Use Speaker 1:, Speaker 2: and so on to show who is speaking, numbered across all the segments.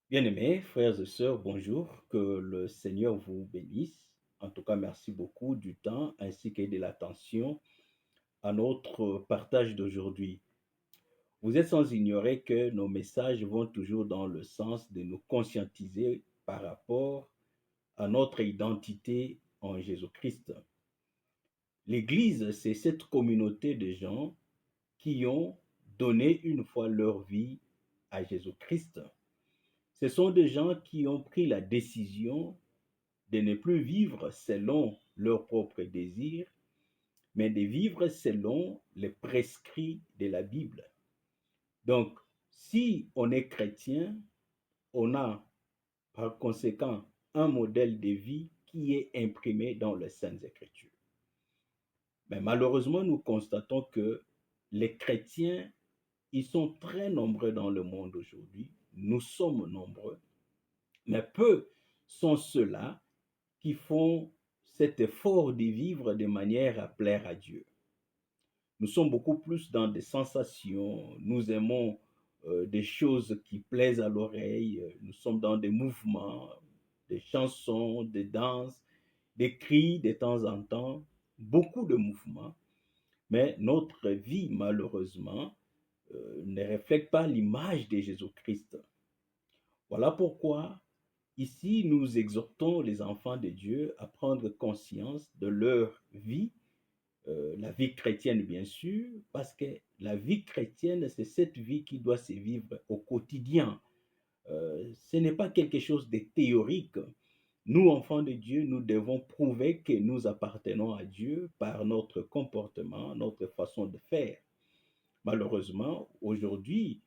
Speaker 1: Bien-aimés, frères et sœurs, bonjour, que le Seigneur vous bénisse. En tout cas, merci beaucoup du temps ainsi que de l'attention à notre partage d'aujourd'hui. Vous êtes sans ignorer que nos messages vont toujours dans le sens de nous conscientiser par rapport à notre identité en Jésus-Christ. L'Église, c'est cette communauté de gens qui ont donné une fois leur vie à Jésus-Christ. Ce sont des gens qui ont pris la décision de ne plus vivre selon leurs propres désirs, mais de vivre selon les prescrits de la Bible. Donc, si on est chrétien, on a par conséquent un modèle de vie qui est imprimé dans les Saintes Écritures. Mais malheureusement, nous constatons que les chrétiens, ils sont très nombreux dans le monde aujourd'hui. Nous sommes nombreux, mais peu sont ceux-là qui font cet effort de vivre de manière à plaire à Dieu. Nous sommes beaucoup plus dans des sensations, nous aimons des choses qui plaisent à l'oreille, nous sommes dans des mouvements, des chansons, des danses, des cris de temps en temps, beaucoup de mouvements, mais notre vie, malheureusement, ne reflète pas l'image de Jésus-Christ. Voilà pourquoi ici nous exhortons les enfants de Dieu à prendre conscience de leur vie, la vie chrétienne bien sûr, parce que la vie chrétienne, c'est cette vie qui doit se vivre au quotidien. Ce n'est pas quelque chose de théorique. Nous, enfants de Dieu, nous devons prouver que nous appartenons à Dieu par notre comportement, notre façon de faire. Malheureusement, aujourd'hui,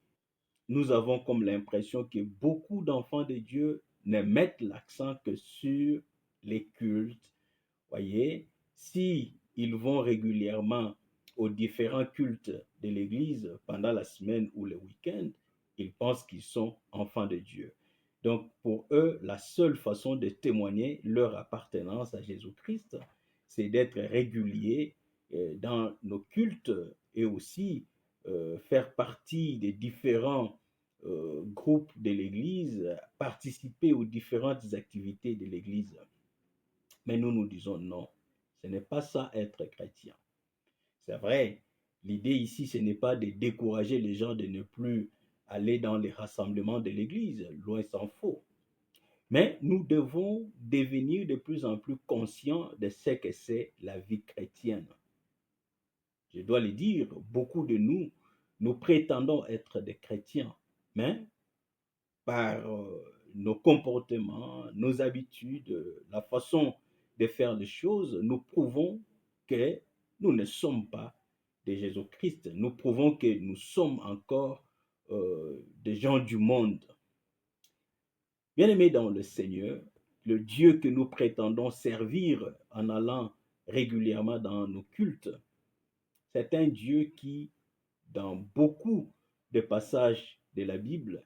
Speaker 1: nous avons comme l'impression que beaucoup d'enfants de Dieu ne mettent l'accent que sur les cultes. Voyez, si ils vont régulièrement aux différents cultes de l'Église pendant la semaine ou le week-end, ils pensent qu'ils sont enfants de Dieu. Donc pour eux, la seule façon de témoigner leur appartenance à Jésus-Christ, c'est d'être réguliers dans nos cultes et aussi faire partie des différents groupes de l'Église, participer aux différentes activités de l'Église. Mais nous nous disons non, ce n'est pas ça être chrétien. C'est vrai, l'idée ici, ce n'est pas de décourager les gens de ne plus aller dans les rassemblements de l'Église, loin s'en faut. Mais nous devons devenir de plus en plus conscients de ce que c'est la vie chrétienne. Je dois le dire, beaucoup de nous, nous prétendons être des chrétiens, mais par nos comportements, nos habitudes, la façon de faire les choses, nous prouvons que nous ne sommes pas de Jésus-Christ. Nous prouvons que nous sommes encore des gens du monde. Bien-aimés dans le Seigneur, le Dieu que nous prétendons servir en allant régulièrement dans nos cultes, c'est un Dieu qui, dans beaucoup de passages de la Bible,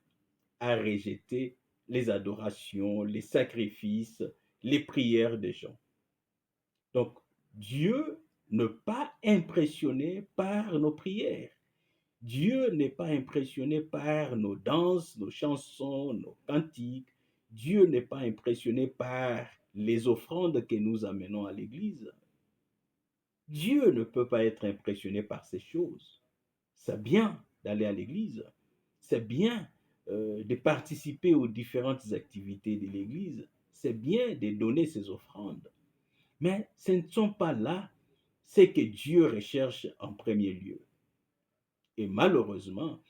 Speaker 1: a rejeté les adorations, les sacrifices, les prières des gens. Donc, Dieu n'est pas impressionné par nos prières. Dieu n'est pas impressionné par nos danses, nos chansons, nos cantiques. Dieu n'est pas impressionné par les offrandes que nous amenons à l'église. Dieu ne peut pas être impressionné par ces choses. C'est bien d'aller à l'église. C'est bien de participer aux différentes activités de l'église. C'est bien de donner ses offrandes. Mais ce ne sont pas là ce que Dieu recherche en premier lieu. Et malheureusement,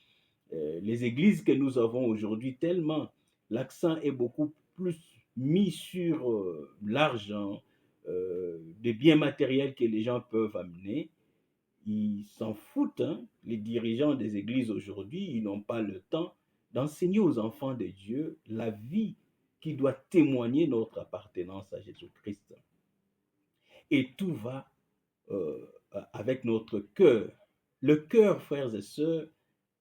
Speaker 1: les églises que nous avons aujourd'hui, tellement l'accent est beaucoup plus mis sur l'argent, des biens matériels que les gens peuvent amener, ils s'en foutent. Hein. Les dirigeants des églises aujourd'hui, ils n'ont pas le temps d'enseigner aux enfants de Dieu la vie qui doit témoigner notre appartenance à Jésus-Christ. Et tout va euh, avec notre cœur. Le cœur, frères et sœurs,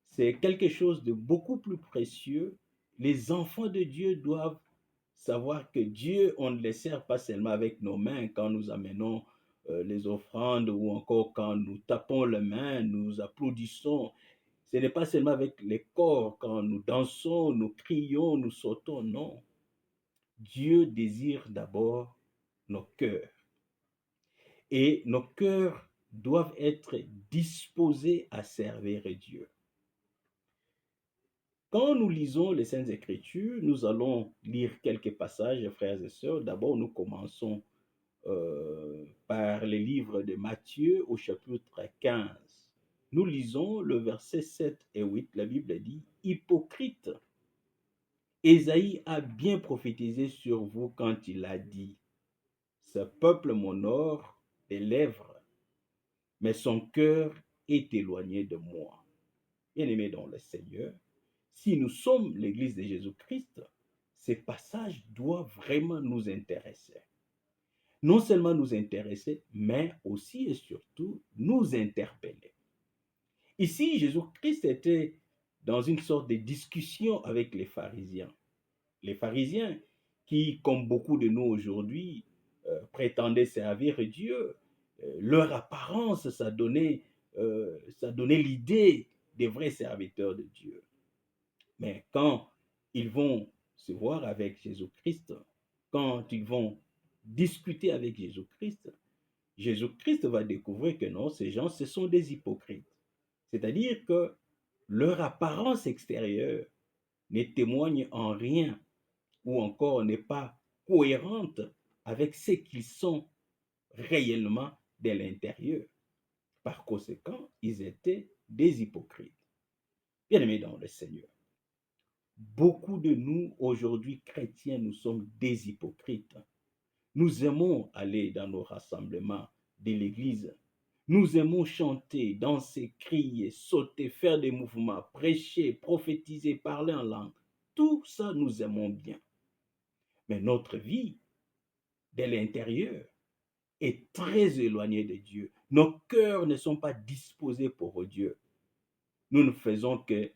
Speaker 1: c'est quelque chose de beaucoup plus précieux. Les enfants de Dieu doivent savoir que Dieu, on ne le sert pas seulement avec nos mains quand nous amenons les offrandes ou encore quand nous tapons les mains, nous applaudissons. Ce n'est pas seulement avec les corps quand nous dansons, nous crions, nous sautons, non. Dieu désire d'abord nos cœurs. Et nos cœurs doivent être disposés à servir Dieu. Quand nous lisons les Saintes Écritures, nous allons lire quelques passages, frères et sœurs. D'abord, nous commençons par les livres de Matthieu au chapitre 15. Nous lisons le verset 7 et 8. La Bible dit, « Hypocrite, Ésaïe a bien prophétisé sur vous quand il a dit, « Ce peuple m'honore des lèvres, mais son cœur est éloigné de moi. » Bien-aimés dans le Seigneur, si nous sommes l'Église de Jésus-Christ, ces passages doivent vraiment nous intéresser. Non seulement nous intéresser, mais aussi et surtout nous interpeller. Ici, Jésus-Christ était dans une sorte de discussion avec les pharisiens. Les pharisiens qui, comme beaucoup de nous aujourd'hui, prétendaient servir Dieu, leur apparence, ça donnait l'idée des vrais serviteurs de Dieu. Mais quand ils vont se voir avec Jésus-Christ, quand ils vont discuter avec Jésus-Christ, Jésus-Christ va découvrir que non, ces gens, ce sont des hypocrites. C'est-à-dire que leur apparence extérieure ne témoigne en rien ou encore n'est pas cohérente avec ce qu'ils sont réellement de l'intérieur. Par conséquent, ils étaient des hypocrites. Bien-aimés dans le Seigneur, beaucoup de nous aujourd'hui chrétiens, nous sommes des hypocrites. Nous aimons aller dans nos rassemblements de l'Église. Nous aimons chanter, danser, crier, sauter, faire des mouvements, prêcher, prophétiser, parler en langue. Tout ça, nous aimons bien. Mais notre vie, de l'intérieur, est très éloignée de Dieu. Nos cœurs ne sont pas disposés pour Dieu. Nous ne faisons que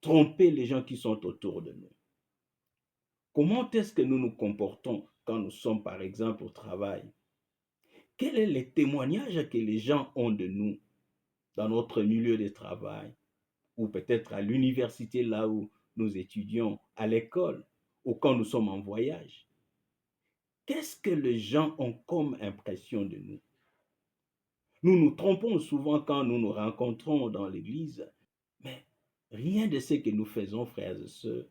Speaker 1: tromper les gens qui sont autour de nous. Comment est-ce que nous nous comportons quand nous sommes, par exemple, au travail? Quel est le témoignage que les gens ont de nous dans notre milieu de travail, ou peut-être à l'université, là où nous étudions, à l'école, ou quand nous sommes en voyage? Qu'est-ce que les gens ont comme impression de nous? Nous nous trompons souvent quand nous nous rencontrons dans l'église, mais rien de ce que nous faisons, frères et sœurs,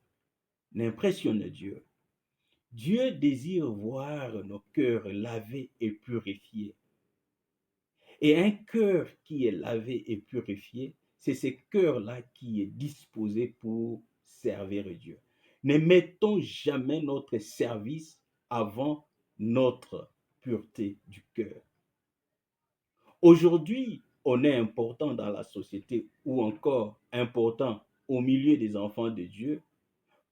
Speaker 1: n'impressionne Dieu. Dieu désire voir nos cœurs lavés et purifiés. Et un cœur qui est lavé et purifié, c'est ce cœur-là qui est disposé pour servir Dieu. Ne mettons jamais notre service avant notre pureté du cœur. Aujourd'hui, on est important dans la société ou encore important au milieu des enfants de Dieu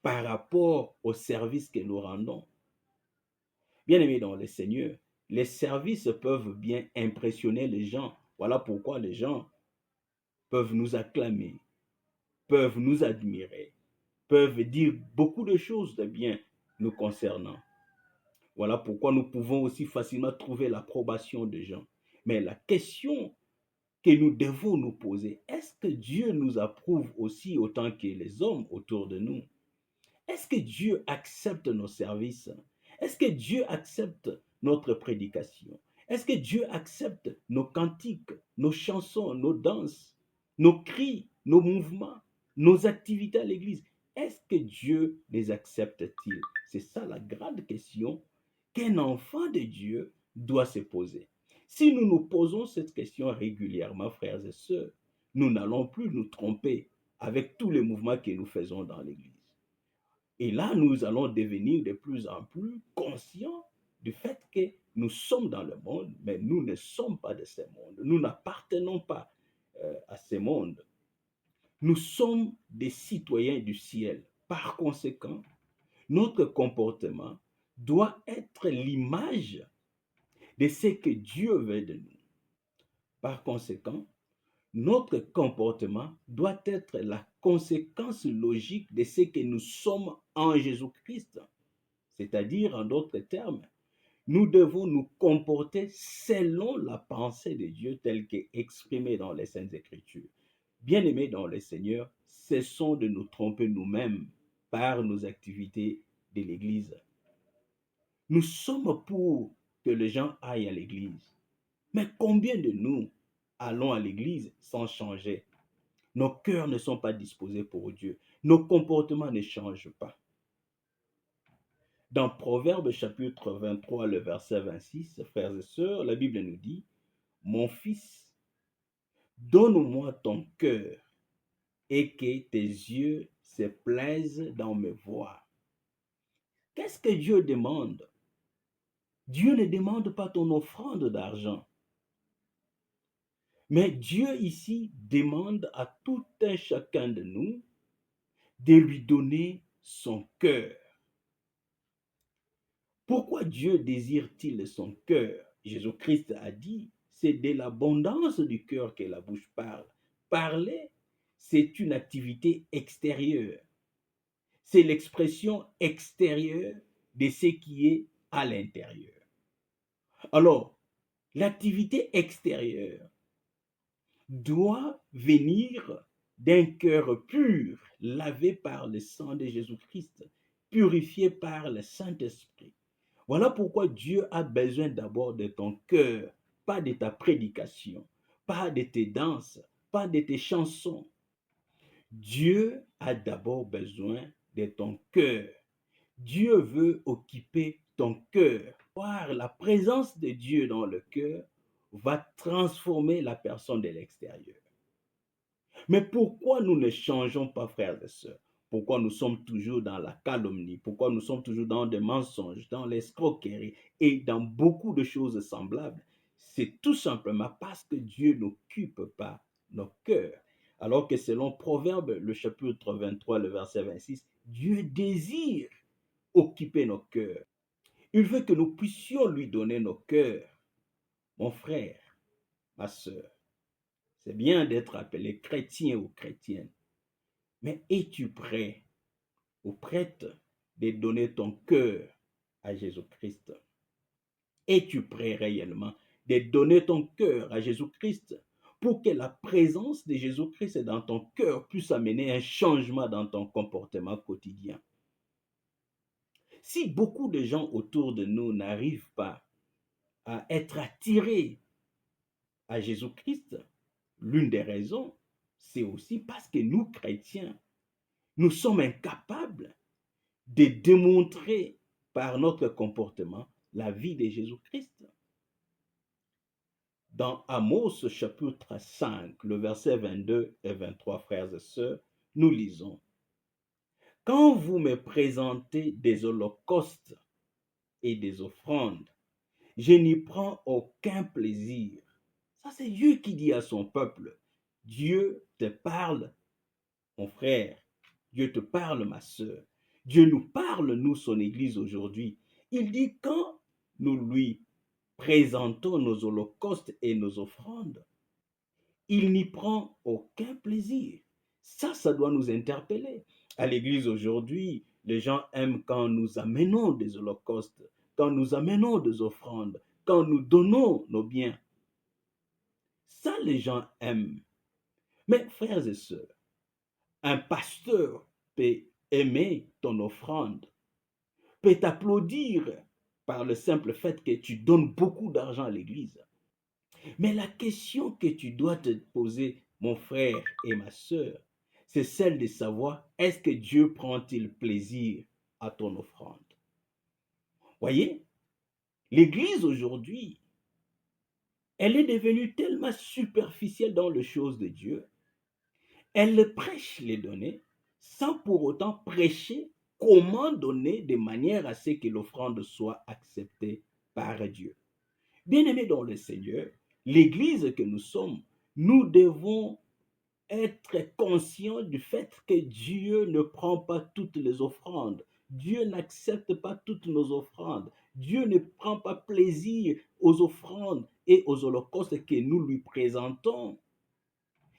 Speaker 1: par rapport au service que nous rendons. Bien-aimés dans le Seigneur, les services peuvent bien impressionner les gens. Voilà pourquoi les gens peuvent nous acclamer, peuvent nous admirer, peuvent dire beaucoup de choses de bien nous concernant. Voilà pourquoi nous pouvons aussi facilement trouver l'approbation des gens. Mais la question que nous devons nous poser, est-ce que Dieu nous approuve aussi autant que les hommes autour de nous? Est-ce que Dieu accepte nos services? Est-ce que Dieu accepte notre prédication? Est-ce que Dieu accepte nos cantiques, nos chansons, nos danses, nos cris, nos mouvements, nos activités à l'église? Est-ce que Dieu les accepte-t-il? C'est ça la grande question qu'un enfant de Dieu doit se poser. Si nous nous posons cette question régulièrement, frères et sœurs, nous n'allons plus nous tromper avec tous les mouvements que nous faisons dans l'église. Et là, nous allons devenir de plus en plus conscients du fait que nous sommes dans le monde, mais nous ne sommes pas de ce monde. Nous n'appartenons pas à ce monde. Nous sommes des citoyens du ciel. Par conséquent, notre comportement doit être l'image de ce que Dieu veut de nous. Par conséquent, notre comportement doit être la conséquence logique de ce que nous sommes en Jésus-Christ. C'est-à-dire, en d'autres termes, nous devons nous comporter selon la pensée de Dieu telle qu'exprimée dans les Saintes Écritures. Bien-aimés dans le Seigneur, cessons de nous tromper nous-mêmes par nos activités de l'Église. Nous sommes pour que les gens aillent à l'Église. Mais combien de nous allons à l'Église sans changer? Nos cœurs ne sont pas disposés pour Dieu. Nos comportements ne changent pas. Dans Proverbes chapitre 23, le verset 26, frères et sœurs, la Bible nous dit, « Mon fils, donne-moi ton cœur et que tes yeux se plaisent dans mes voies. » Qu'est-ce que Dieu demande? Dieu ne demande pas ton offrande d'argent. Mais Dieu ici demande à tout un chacun de nous de lui donner son cœur. Pourquoi Dieu désire-t-il son cœur? Jésus-Christ a dit, c'est de l'abondance du cœur que la bouche parle. Parler, c'est une activité extérieure. C'est l'expression extérieure de ce qui est à l'intérieur. Alors, l'activité extérieure doit venir d'un cœur pur, lavé par le sang de Jésus-Christ, purifié par le Saint-Esprit. Voilà pourquoi Dieu a besoin d'abord de ton cœur, pas de ta prédication, pas de tes danses, pas de tes chansons. Dieu a d'abord besoin de ton cœur. Dieu veut occuper ton cœur. Voir la présence de Dieu dans le cœur va transformer la personne de l'extérieur. Mais pourquoi nous ne changeons pas, frères et sœurs? Pourquoi nous sommes toujours dans la calomnie? Pourquoi nous sommes toujours dans des mensonges, dans l'escroquerie et dans beaucoup de choses semblables? C'est tout simplement parce que Dieu n'occupe pas nos cœurs. Alors que selon Proverbe, le chapitre 23, le verset 26, Dieu désire occuper nos cœurs. Il veut que nous puissions lui donner nos cœurs. Mon frère, ma sœur, c'est bien d'être appelé chrétien ou chrétienne, mais es-tu prêt ou prête de donner ton cœur à Jésus-Christ? Es-tu prêt réellement de donner ton cœur à Jésus-Christ pour que la présence de Jésus-Christ dans ton cœur puisse amener un changement dans ton comportement quotidien? Si beaucoup de gens autour de nous n'arrivent pas à être attirés à Jésus-Christ, l'une des raisons, c'est aussi parce que nous, chrétiens, nous sommes incapables de démontrer par notre comportement la vie de Jésus-Christ. Dans Amos chapitre 5, le verset 22 et 23, frères et sœurs, nous lisons, « Quand vous me présentez des holocaustes et des offrandes, je n'y prends aucun plaisir. » Ça, c'est Dieu qui dit à son peuple. Dieu te parle, mon frère. Dieu te parle, ma sœur. Dieu nous parle, nous, son Église aujourd'hui. Il dit quand nous lui présentons nos holocaustes et nos offrandes, il n'y prend aucun plaisir. Ça doit nous interpeller. À l'Église aujourd'hui, les gens aiment quand nous amenons des holocaustes, quand nous amenons des offrandes, quand nous donnons nos biens. Ça, les gens aiment. Mais frères et sœurs, un pasteur peut aimer ton offrande, peut t'applaudir par le simple fait que tu donnes beaucoup d'argent à l'église. Mais la question que tu dois te poser, mon frère et ma sœur, c'est celle de savoir, est-ce que Dieu prend-il plaisir à ton offrande? Voyez, l'église aujourd'hui, elle est devenue tellement superficielle dans les choses de Dieu. Elle prêche les données sans pour autant prêcher comment donner de manière à ce que l'offrande soit acceptée par Dieu. Bien-aimés dans le Seigneur, l'Église que nous sommes, nous devons être conscients du fait que Dieu ne prend pas toutes les offrandes. Dieu n'accepte pas toutes nos offrandes. Dieu ne prend pas plaisir aux offrandes et aux holocaustes que nous lui présentons.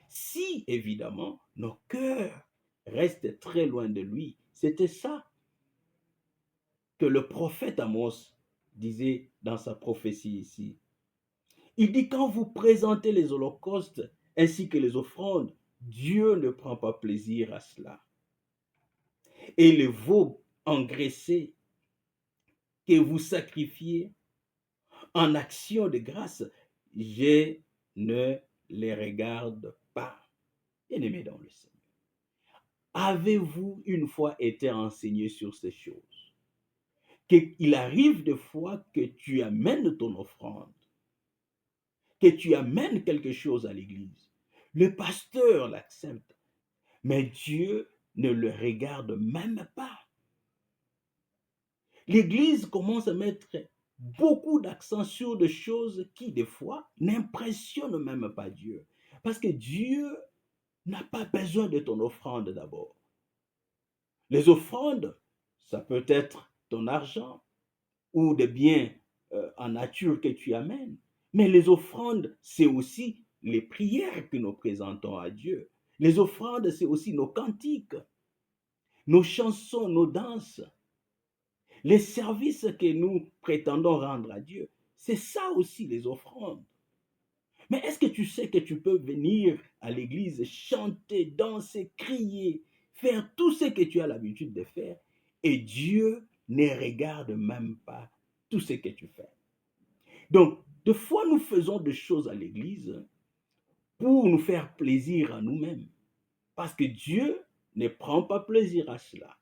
Speaker 1: Si, évidemment, nos cœurs restent très loin de lui. C'était ça que le prophète Amos disait dans sa prophétie ici. Il dit, quand vous présentez les holocaustes ainsi que les offrandes, Dieu ne prend pas plaisir à cela. Et les veaux engraissés que vous sacrifiez en action de grâce, je ne les regarde pas. Bien-aimés dans le Seigneur, avez-vous une fois été enseigné sur ces choses? Qu'il arrive des fois que tu amènes ton offrande, que tu amènes quelque chose à l'église. Le pasteur l'accepte, mais Dieu ne le regarde même pas. L'église commence à mettre beaucoup d'accent sur des choses qui, des fois, n'impressionnent même pas Dieu. Parce que Dieu n'a pas besoin de ton offrande d'abord. Les offrandes, ça peut être ton argent ou des biens en nature que tu amènes. Mais les offrandes, c'est aussi les prières que nous présentons à Dieu. Les offrandes, c'est aussi nos cantiques, nos chansons, nos danses, les services que nous prétendons rendre à Dieu. C'est ça aussi les offrandes. Mais est-ce que tu sais que tu peux venir à l'église, chanter, danser, crier, faire tout ce que tu as l'habitude de faire et Dieu ne regarde même pas tout ce que tu fais? Donc, des fois, nous faisons des choses à l'église pour nous faire plaisir à nous-mêmes, parce que Dieu ne prend pas plaisir à cela.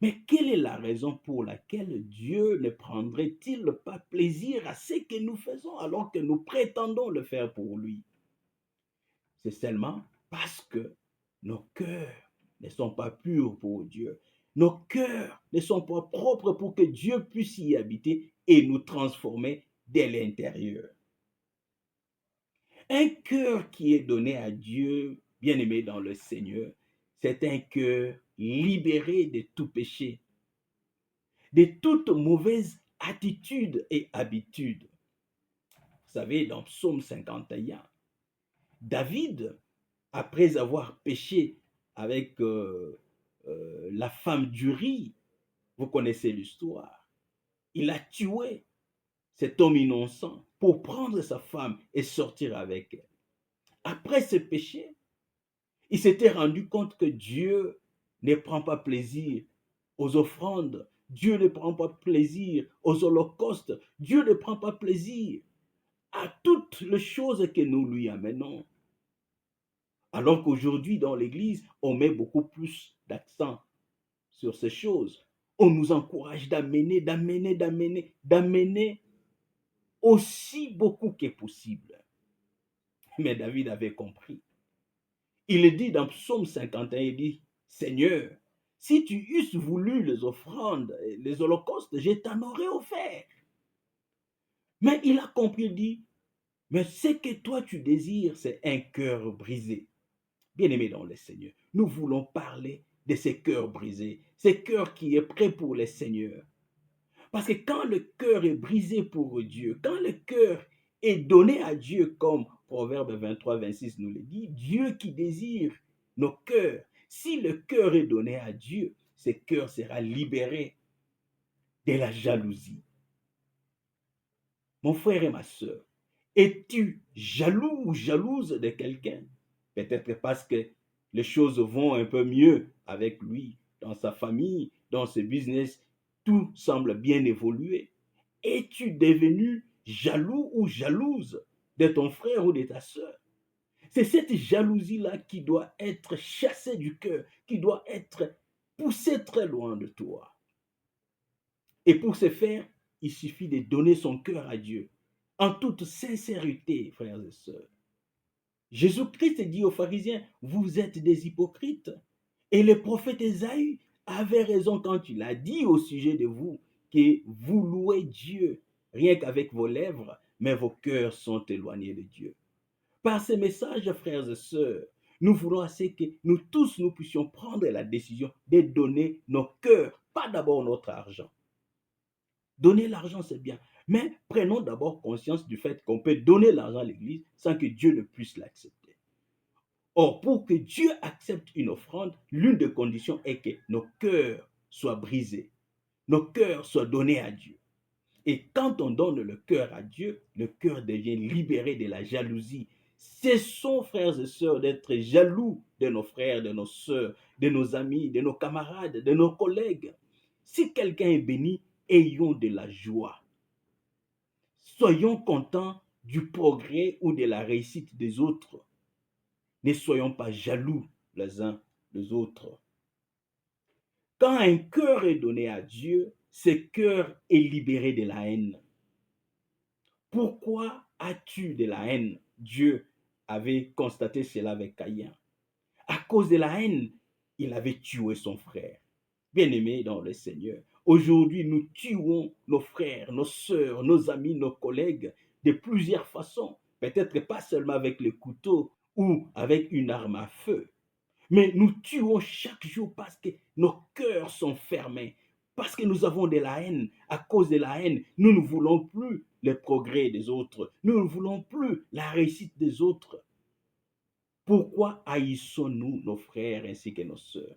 Speaker 1: Mais quelle est la raison pour laquelle Dieu ne prendrait-il pas plaisir à ce que nous faisons alors que nous prétendons le faire pour lui? C'est seulement parce que nos cœurs ne sont pas purs pour Dieu. Nos cœurs ne sont pas propres pour que Dieu puisse y habiter et nous transformer dès l'intérieur. Un cœur qui est donné à Dieu, bien-aimé dans le Seigneur, c'est un cœur libéré de tout péché, de toute mauvaise attitude et habitude. Vous savez, dans Psaume 51, David, après avoir péché avec la femme d'Uri, vous connaissez l'histoire, il a tué cet homme innocent pour prendre sa femme et sortir avec elle. Après ce péché, il s'était rendu compte que Dieu ne prend pas plaisir aux offrandes, Dieu ne prend pas plaisir aux holocaustes, Dieu ne prend pas plaisir à toutes les choses que nous lui amenons. Alors qu'aujourd'hui, dans l'Église, on met beaucoup plus d'accent sur ces choses. On nous encourage d'amener aussi beaucoup que possible. Mais David avait compris. Il dit dans Psaume 51, il dit, Seigneur, si tu eusses voulu les offrandes, les holocaustes, je t'en aurais offert. Mais il a compris, il dit, mais ce que toi tu désires, c'est un cœur brisé. Bien-aimés dans le Seigneur, nous voulons parler de ces cœurs brisés, ces cœurs qui est prêt pour le Seigneur. Parce que quand le cœur est brisé pour Dieu, quand le cœur est donné à Dieu, comme Proverbe 23-26 nous le dit, Dieu qui désire nos cœurs, si le cœur est donné à Dieu, ce cœur sera libéré de la jalousie. Mon frère et ma soeur, es-tu jaloux ou jalouse de quelqu'un? Peut-être parce que les choses vont un peu mieux avec lui, dans sa famille, dans ce business, tout semble bien évoluer. Es-tu devenu jaloux ou jalouse de ton frère ou de ta soeur? C'est cette jalousie-là qui doit être chassée du cœur, qui doit être poussée très loin de toi. Et pour ce faire, il suffit de donner son cœur à Dieu, en toute sincérité, frères et sœurs. Jésus-Christ dit aux pharisiens, vous êtes des hypocrites. Et le prophète Ésaïe avait raison quand il a dit au sujet de vous que vous louez Dieu rien qu'avec vos lèvres, mais vos cœurs sont éloignés de Dieu. Par ces messages, frères et sœurs, nous voulons assez que nous tous, nous puissions prendre la décision de donner nos cœurs, pas d'abord notre argent. Donner l'argent, c'est bien, mais prenons d'abord conscience du fait qu'on peut donner l'argent à l'Église sans que Dieu ne puisse l'accepter. Or, pour que Dieu accepte une offrande, l'une des conditions est que nos cœurs soient brisés, nos cœurs soient donnés à Dieu. Et quand on donne le cœur à Dieu, le cœur devient libéré de la jalousie. Cessons, frères et sœurs, d'être jaloux de nos frères, de nos sœurs, de nos amis, de nos camarades, de nos collègues. Si quelqu'un est béni, ayons de la joie. Soyons contents du progrès ou de la réussite des autres. Ne soyons pas jaloux les uns des autres. Quand un cœur est donné à Dieu, ce cœur est libéré de la haine. Pourquoi as-tu de la haine? Dieu avait constaté cela avec Caïn. À cause de la haine, il avait tué son frère. Bien-aimés dans le Seigneur, aujourd'hui nous tuons nos frères, nos sœurs, nos amis, nos collègues de plusieurs façons. Peut-être pas seulement avec le couteau ou avec une arme à feu, mais nous tuons chaque jour parce que nos cœurs sont fermés, parce que nous avons de la haine. À cause de la haine, nous ne voulons plus le progrès des autres, nous ne voulons plus la réussite des autres. Pourquoi haïssons-nous nos frères ainsi que nos sœurs?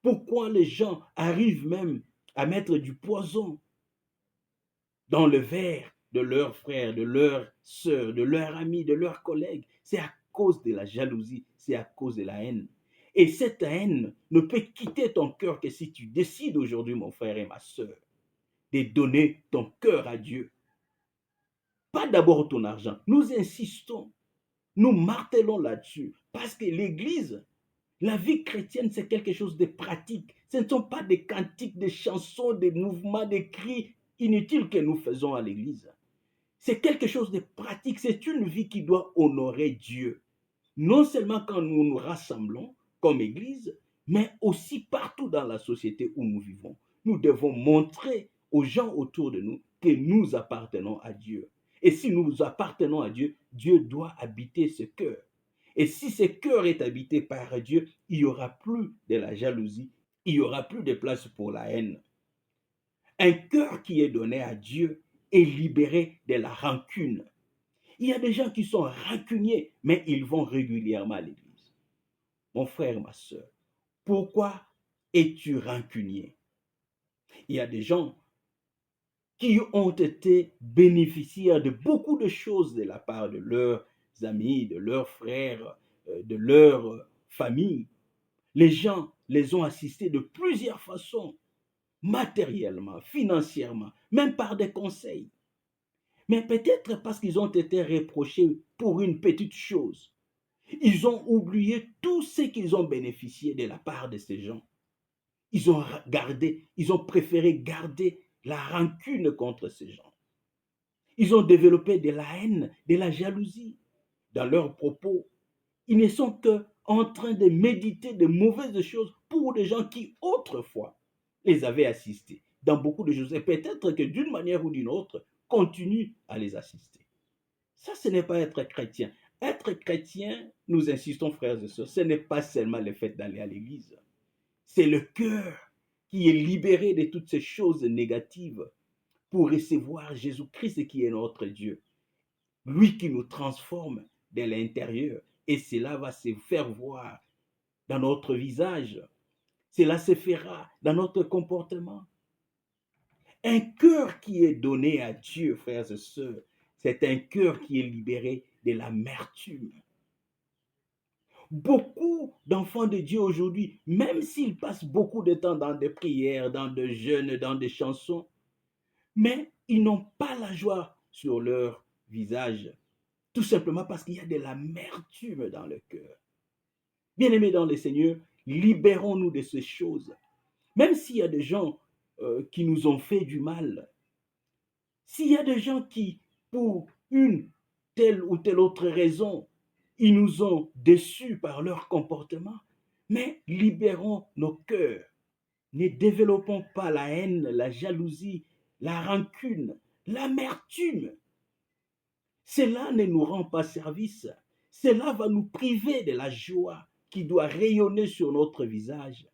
Speaker 1: Pourquoi les gens arrivent même à mettre du poison dans le verre de leurs frères, de leurs sœurs, de leurs amis, de leurs collègues? C'est à cause de la jalousie, c'est à cause de la haine. Et cette haine ne peut quitter ton cœur que si tu décides aujourd'hui, mon frère et ma sœur, de donner ton cœur à Dieu. Pas d'abord ton argent. Nous insistons, nous martelons là-dessus, parce que l'Église, la vie chrétienne, c'est quelque chose de pratique. Ce ne sont pas des cantiques, des chansons, des mouvements, des cris inutiles que nous faisons à l'Église. C'est quelque chose de pratique. C'est une vie qui doit honorer Dieu. Non seulement quand nous nous rassemblons comme Église, mais aussi partout dans la société où nous vivons. Nous devons montrer aux gens autour de nous que nous appartenons à Dieu. Et si nous appartenons à Dieu, Dieu doit habiter ce cœur. Et si ce cœur est habité par Dieu, il n'y aura plus de la jalousie, il n'y aura plus de place pour la haine. Un cœur qui est donné à Dieu est libéré de la rancune. Il y a des gens qui sont rancuniers, mais ils vont régulièrement à l'église. Mon frère, ma soeur, pourquoi es-tu rancunier? Il y a des gens qui ont été bénéficiaires de beaucoup de choses de la part de leurs amis, de leurs frères, de leur famille. Les gens les ont assistés de plusieurs façons, matériellement, financièrement, même par des conseils. Mais peut-être parce qu'ils ont été reprochés pour une petite chose. Ils ont oublié tout ce qu'ils ont bénéficié de la part de ces gens. Ils ont préféré garder la rancune contre ces gens. Ils ont développé de la haine, de la jalousie dans leurs propos. Ils ne sont qu'en train de méditer de mauvaises choses pour des gens qui autrefois les avaient assistés dans beaucoup de choses. Et peut-être que d'une manière ou d'une autre, continuent à les assister. Ça, ce n'est pas être chrétien. Être chrétien, nous insistons, frères et sœurs, ce n'est pas seulement le fait d'aller à l'église. C'est le cœur qui est libéré de toutes ces choses négatives pour recevoir Jésus-Christ qui est notre Dieu. Lui qui nous transforme de l'intérieur. Et cela va se faire voir dans notre visage. Cela se fera dans notre comportement. Un cœur qui est donné à Dieu, frères et sœurs, c'est un cœur qui est libéré de l'amertume. Beaucoup d'enfants de Dieu aujourd'hui, même s'ils passent beaucoup de temps dans des prières, dans des jeûnes, dans des chansons, mais ils n'ont pas la joie sur leur visage, tout simplement parce qu'il y a de l'amertume dans le cœur. Bien-aimés dans le Seigneur, libérons-nous de ces choses. Même s'il y a des gens qui nous ont fait du mal, s'il y a des gens qui, pour une telle ou telle autre raison, ils nous ont déçus par leur comportement, mais libérons nos cœurs. Ne développons pas la haine, la jalousie, la rancune, l'amertume. Cela ne nous rend pas service. Cela va nous priver de la joie qui doit rayonner sur notre visage.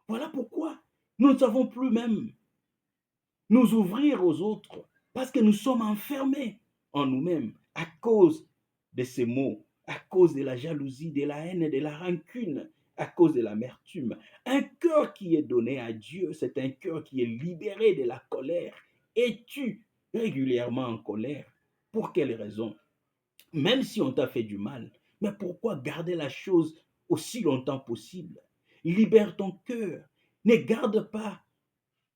Speaker 1: Voilà pourquoi nous ne savons plus même nous ouvrir aux autres, parce que nous sommes enfermés en nous-mêmes à cause de ces maux, à cause de la jalousie, de la haine, de la rancune, à cause de l'amertume. Un cœur qui est donné à Dieu, c'est un cœur qui est libéré de la colère. Es-tu régulièrement en colère? Pour quelle raison? même si on t'a fait du mal. Mais pourquoi garder la chose aussi longtemps possible? Libère ton cœur. Ne garde pas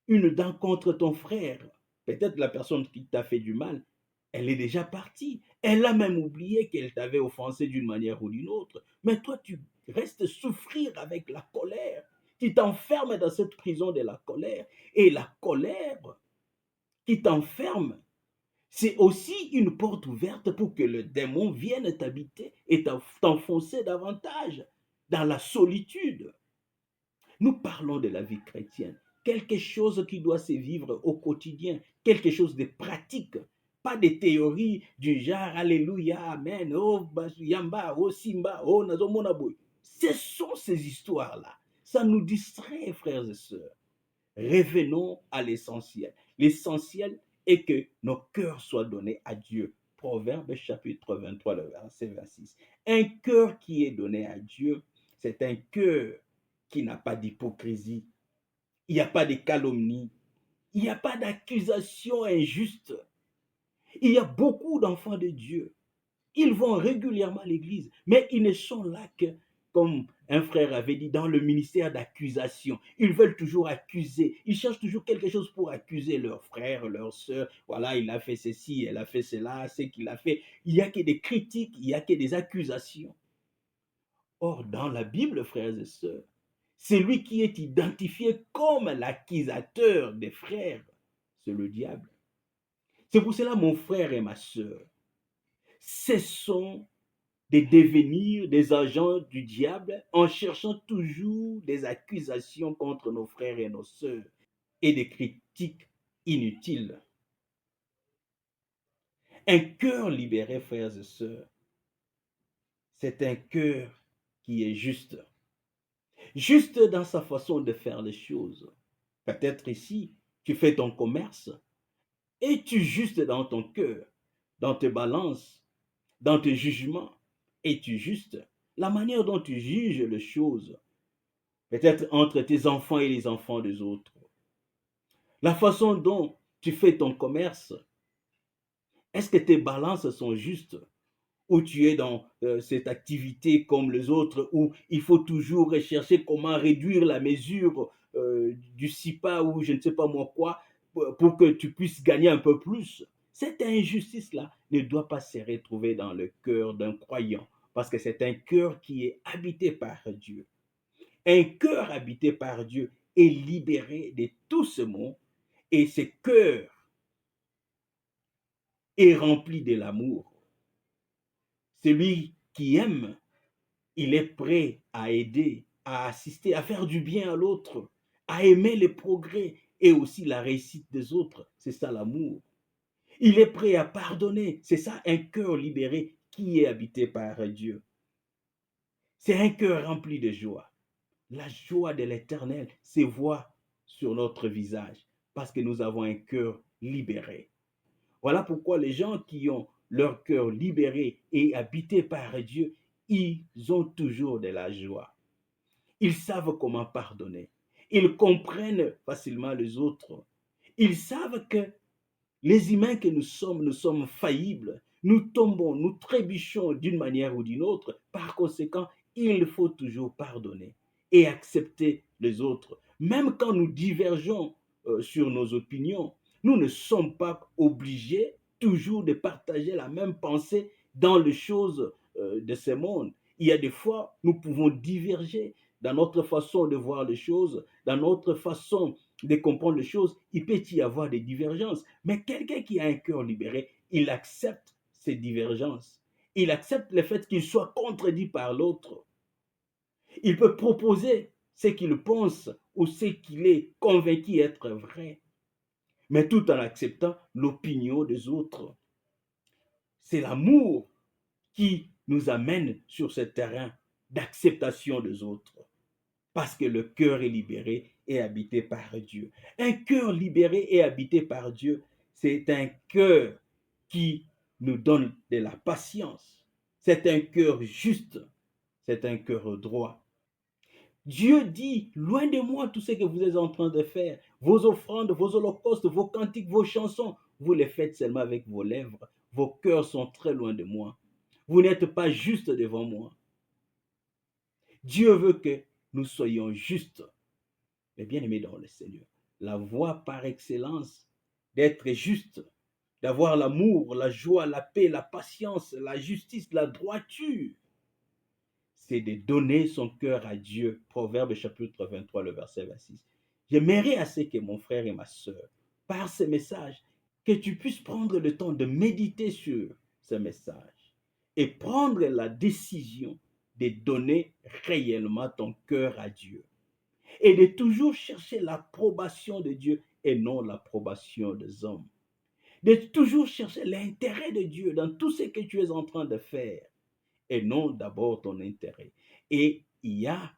Speaker 1: une dent contre ton frère. Peut-être la personne qui t'a fait du mal, elle est déjà partie. Elle a même oublié qu'elle t'avait offensé d'une manière ou d'une autre. Mais toi, tu restes souffrir avec la colère. Tu t'enfermes dans cette prison de la colère. Et la colère qui t'enferme, c'est aussi une porte ouverte pour que le démon vienne t'habiter et t'enfoncer davantage dans la solitude. Nous parlons de la vie chrétienne, quelque chose qui doit se vivre au quotidien, quelque chose de pratique, pas des théories du genre Alléluia, Amen, oh Yamba, oh Simba, oh Nazomonaboy. Ce sont ces histoires-là. Ça nous distrait, frères et sœurs. Revenons à l'essentiel. L'essentiel est que nos cœurs soient donnés à Dieu. Proverbe chapitre 23, le verset 26. Un cœur qui est donné à Dieu, c'est un cœur qui n'a pas d'hypocrisie. Il n'y a pas de calomnie. Il n'y a pas d'accusation injuste. Il y a beaucoup d'enfants de Dieu. Ils vont régulièrement à l'église, mais ils ne sont là que, comme un frère avait dit, dans le ministère d'accusation. Ils veulent toujours accuser. Ils cherchent toujours quelque chose pour accuser leur frère, leur soeur. Voilà, il a fait ceci, elle a fait cela, c'est qu'il a fait. Il n'y a que des critiques, il n'y a que des accusations. Or, dans la Bible, frères et sœurs, c'est lui qui est identifié comme l'accusateur des frères. C'est le diable. C'est pour cela, mon frère et ma sœur, cessons de devenir des agents du diable en cherchant toujours des accusations contre nos frères et nos sœurs et des critiques inutiles. Un cœur libéré, frères et sœurs, c'est un cœur qui est juste. Juste dans sa façon de faire les choses. Peut-être ici, tu fais ton commerce. Es-tu juste dans ton cœur, dans tes balances, dans tes jugements? Es-tu juste? La manière dont tu juges les choses, peut-être entre tes enfants et les enfants des autres. La façon dont tu fais ton commerce, est-ce que tes balances sont justes? Ou tu es dans cette activité comme les autres, où il faut toujours rechercher comment réduire la mesure du SIPA ou je ne sais pas moi quoi, pour que tu puisses gagner un peu plus. Cette injustice-là ne doit pas se retrouver dans le cœur d'un croyant, parce que c'est un cœur qui est habité par Dieu. Un cœur habité par Dieu est libéré de tout ce monde et ce cœur est rempli de l'amour. Celui qui aime, il est prêt à aider, à assister, à faire du bien à l'autre, à aimer les progrès et aussi la réussite des autres. C'est ça l'amour. Il est prêt à pardonner. C'est ça un cœur libéré qui est habité par Dieu. C'est un cœur rempli de joie. La joie de l'Éternel se voit sur notre visage parce que nous avons un cœur libéré. Voilà pourquoi les gens qui ont leur cœur libéré et habité par Dieu, ils ont toujours de la joie. Ils savent comment pardonner. Ils comprennent facilement les autres. Ils savent que les humains que nous sommes faillibles. Nous tombons, nous trébuchons d'une manière ou d'une autre. Par conséquent, il faut toujours pardonner et accepter les autres. Même quand nous divergeons sur nos opinions, nous ne sommes pas obligés toujours de partager la même pensée dans les choses de ce monde. Il y a des fois, nous pouvons diverger dans notre façon de voir les choses, dans notre façon de comprendre les choses. Il peut y avoir des divergences. Mais quelqu'un qui a un cœur libéré, il accepte ces divergences. Il accepte le fait qu'il soit contredit par l'autre. Il peut proposer ce qu'il pense ou ce qu'il est convaincu être vrai, mais tout en acceptant l'opinion des autres. C'est l'amour qui nous amène sur ce terrain d'acceptation des autres. Parce que le cœur est libéré et habité par Dieu. Un cœur libéré et habité par Dieu, c'est un cœur qui nous donne de la patience. C'est un cœur juste. C'est un cœur droit. Dieu dit, loin de moi tout ce que vous êtes en train de faire. Vos offrandes, vos holocaustes, vos cantiques, vos chansons, vous les faites seulement avec vos lèvres. Vos cœurs sont très loin de moi. Vous n'êtes pas juste devant moi. Dieu veut que nous soyons justes. Mais bien aimés dans le Seigneur, la voie par excellence d'être juste, d'avoir l'amour, la joie, la paix, la patience, la justice, la droiture, c'est de donner son cœur à Dieu. Proverbe chapitre 23, le verset 26. J'aimerais assez que mon frère et ma soeur, par ce message, que tu puisses prendre le temps de méditer sur ce message et prendre la décision de donner réellement ton cœur à Dieu et de toujours chercher l'approbation de Dieu et non l'approbation des hommes. De toujours chercher l'intérêt de Dieu dans tout ce que tu es en train de faire et non d'abord ton intérêt. Et il y a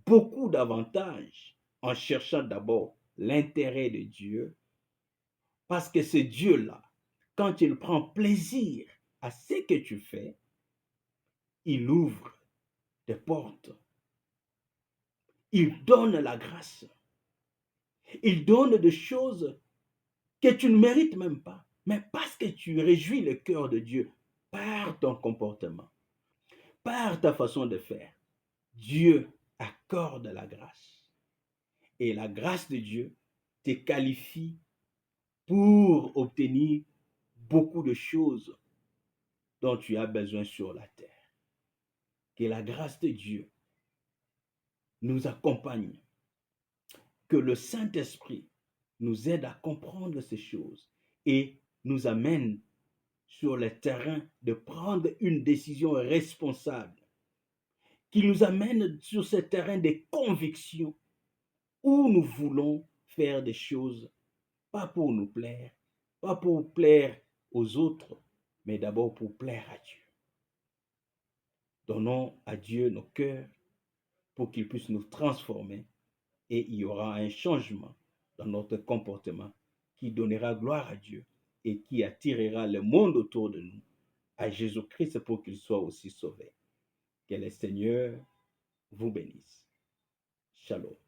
Speaker 1: beaucoup d'avantages en cherchant d'abord l'intérêt de Dieu, parce que ce Dieu-là, quand il prend plaisir à ce que tu fais, il ouvre des portes, il donne la grâce, il donne des choses que tu ne mérites même pas, mais parce que tu réjouis le cœur de Dieu par ton comportement, par ta façon de faire, Dieu accorde la grâce. Et la grâce de Dieu te qualifie pour obtenir beaucoup de choses dont tu as besoin sur la terre. Que la grâce de Dieu nous accompagne, que le Saint-Esprit nous aide à comprendre ces choses et nous amène sur le terrain de prendre une décision responsable, qui nous amène sur ce terrain des convictions où nous voulons faire des choses, pas pour nous plaire, pas pour plaire aux autres, mais d'abord pour plaire à Dieu. Donnons à Dieu nos cœurs pour qu'il puisse nous transformer et il y aura un changement dans notre comportement qui donnera gloire à Dieu et qui attirera le monde autour de nous à Jésus-Christ pour qu'il soit aussi sauvé. Que le Seigneur vous bénisse. Shalom.